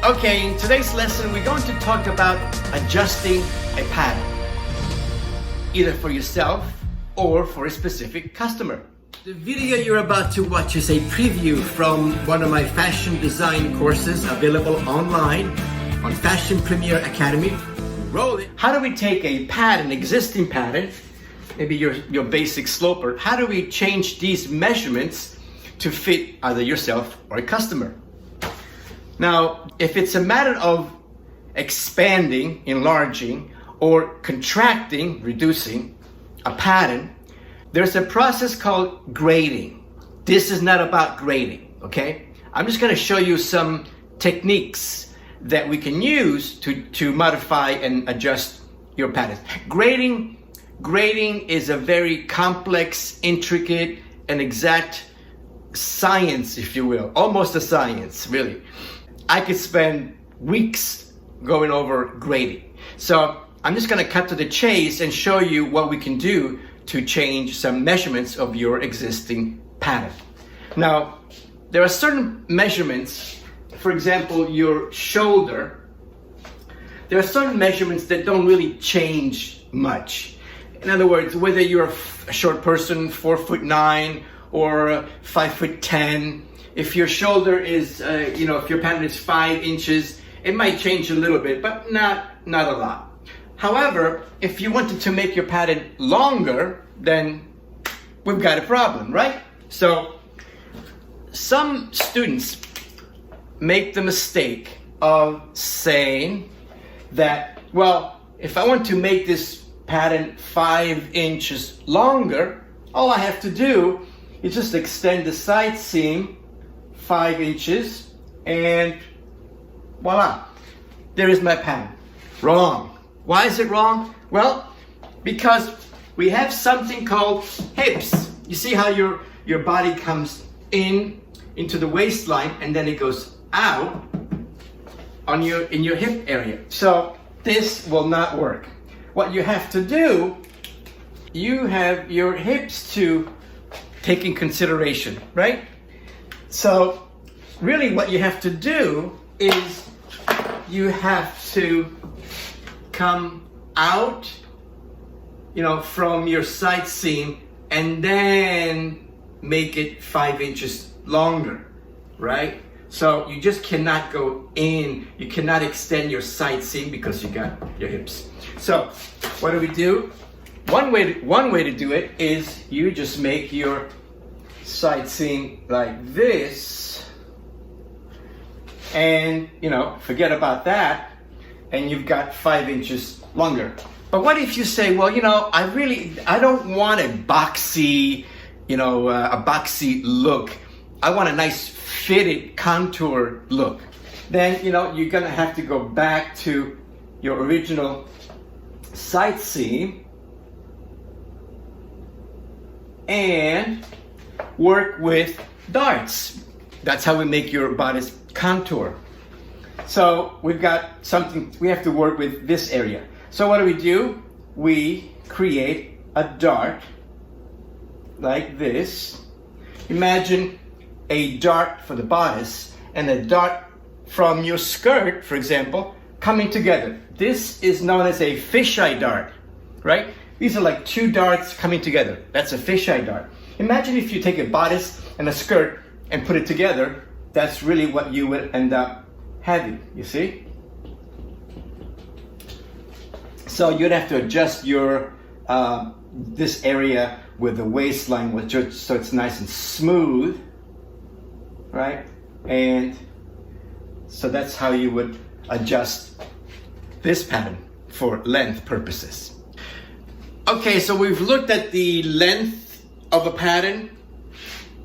Okay, in today's lesson, we're going to talk about adjusting a pattern, either for yourself or for a specific customer. The video you're about to watch is a preview from one of my fashion design courses available online on Fashion Premier Academy. Roll it. How do we take a pattern, existing pattern, maybe your basic sloper, how do we change these measurements to fit either yourself or a customer? Now, if it's a matter of expanding, enlarging, or contracting, reducing a pattern, there's a process called grading. This is not about grading, okay? I'm just gonna show you some techniques that we can use to modify and adjust your patterns. Grading is a very complex, intricate, and exact science, if you will, almost a science, really. I could spend weeks going over grading. So I'm just gonna cut to the chase and show you what we can do to change some measurements of your existing pattern. Now, there are certain measurements, for example, your shoulder. There are certain measurements that don't really change much. In other words, whether you're a short person, 4'9" or 5'10", if your shoulder is, if your pattern is 5 inches, it might change a little bit, but not a lot. However, if you wanted to make your pattern longer, then we've got a problem, right? So some students make the mistake of saying that, well, if I want to make this pattern 5 inches longer, all I have to do is just extend the side seam 5 inches and voila, there is my pattern. Wrong. Why is it wrong? Well, because we have something called hips. You see how your body comes into the waistline and then it goes out in your hip area. So this will not work. What you have to do, you have your hips to take in consideration, right? So really what you have to do is you have to come out, from your side seam and then make it 5 inches longer, right? So you just cannot go in, you cannot extend your side seam because you got your hips. So what do we do? One way to do it is you just make your side seam like this and forget about that and you've got 5 inches longer. But what if you say, well, I don't want a boxy, a boxy look. I want a nice fitted contour look. Then, you're gonna have to go back to your original side seam and work with darts. That's how we make your body's contour. So we've got something, we have to work with this area. So what do? We create a dart like this. Imagine a dart for the bodice and a dart from your skirt, for example, coming together. This is known as a fisheye dart, right? These are like two darts coming together. That's a fisheye dart. Imagine if you take a bodice and a skirt and put it together, that's really what you would end up having, you see? So you'd have to adjust your this area with the waistline so it's nice and smooth, right? And so that's how you would adjust this pattern for length purposes. Okay, so we've looked at the length of a pattern,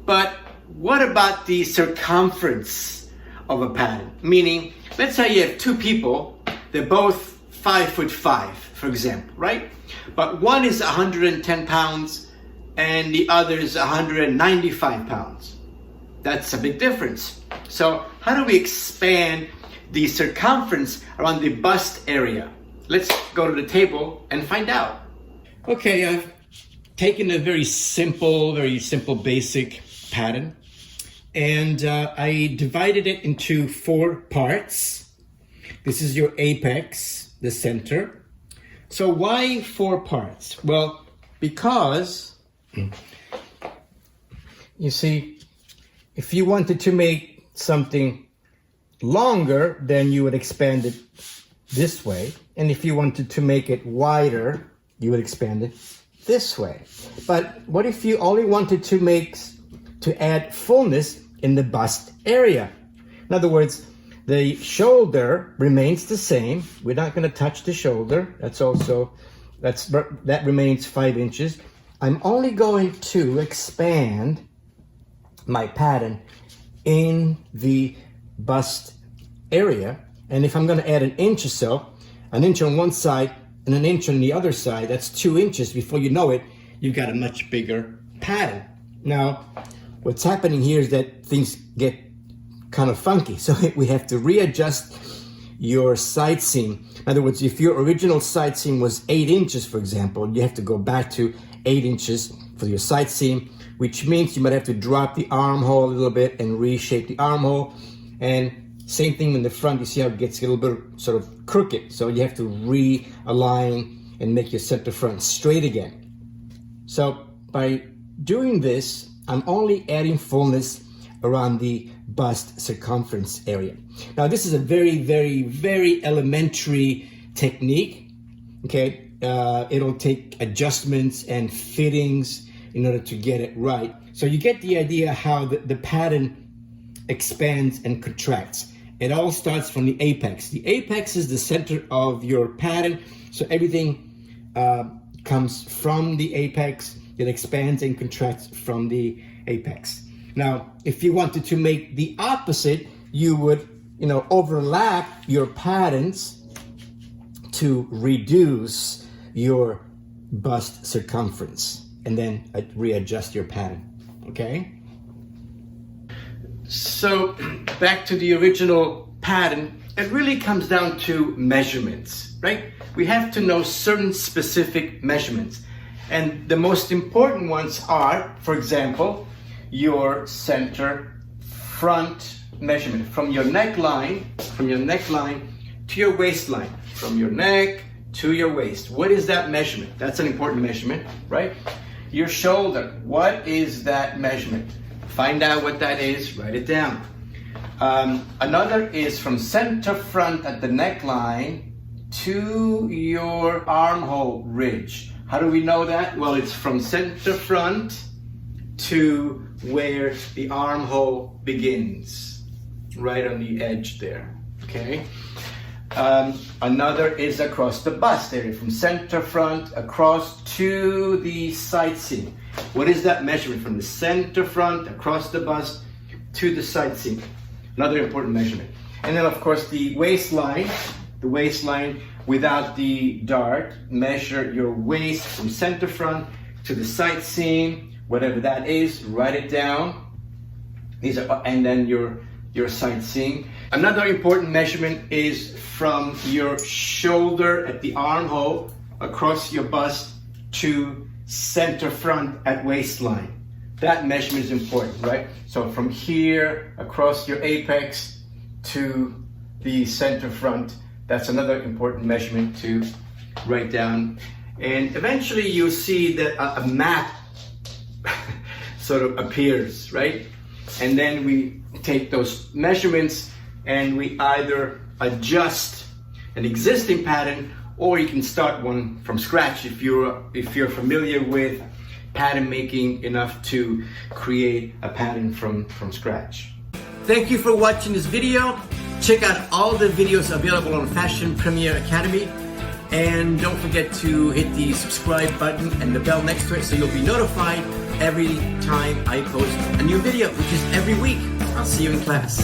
but what about the circumference of a pattern? Meaning, let's say you have two people, they're both 5'5", for example, right? But one is 110 pounds and the other is 195 pounds. That's a big difference. So how do we expand the circumference around the bust area? Let's go to the table and find out. Okay, I've taken a very simple basic pattern and I divided it into 4 parts. This is your apex, the center. So why 4 parts? Well, because you see, if you wanted to make something longer, then you would expand it this way. And if you wanted to make it wider, you would expand it this way. But what if you only wanted to add fullness in the bust area? In other words, the shoulder remains the same. We're not going to touch the shoulder. That remains 5 inches. I'm only going to expand my pattern in the bust area. And if I'm going to add an inch or so, an inch on one side and an inch on the other side, that's 2 inches. Before you know it, you've got a much bigger pattern. Now, what's happening here is that things get kind of funky. So we have to readjust your side seam. In other words, if your original side seam was 8 inches, for example, you have to go back to 8 inches for your side seam, which means you might have to drop the armhole a little bit and reshape the armhole. And same thing in the front. You see how it gets a little bit sort of crooked. So you have to realign and make your center front straight again. So by doing this, I'm only adding fullness around the bust circumference area. Now, this is a very, very, very elementary technique, okay? It'll take adjustments and fittings in order to get it right. So you get the idea how the pattern expands and contracts. It all starts from the apex. The apex is the center of your pattern, so everything comes from the apex. It expands and contracts from the apex. Now, if you wanted to make the opposite, you would, overlap your patterns to reduce your bust circumference, and then readjust your pattern, okay? So, back to the original pattern, it really comes down to measurements, right? We have to know certain specific measurements. And the most important ones are, for example, your center front measurement from your neckline to your waistline, from your neck to your waist. What is that measurement? That's an important measurement, right? Your shoulder, what is that measurement? Find out what that is, write it down. Another is from center front at the neckline to your armhole ridge. How do we know that? Well, it's from center front to where the armhole begins, right on the edge there, okay? Another is across the bust area, from center front across to the side seam. What is that measurement from the center front across the bust to the side seam? Another important measurement. And then of course the waistline without the dart, measure your waist from center front to the side seam, whatever that is, write it down. And then your side seam. Another important measurement is from your shoulder at the armhole across your bust to center front at waistline. That measurement is important, right? So from here across your apex to the center front, that's another important measurement to write down. And eventually you'll see that a map sort of appears, right? And then we take those measurements and we either adjust an existing pattern, or you can start one from scratch if you're familiar with pattern making enough to create a pattern from scratch. Thank you for watching this video. Check out all the videos available on Fashion Premier Academy. And don't forget to hit the subscribe button and the bell next to it so you'll be notified every time I post a new video, which is every week. I'll see you in class.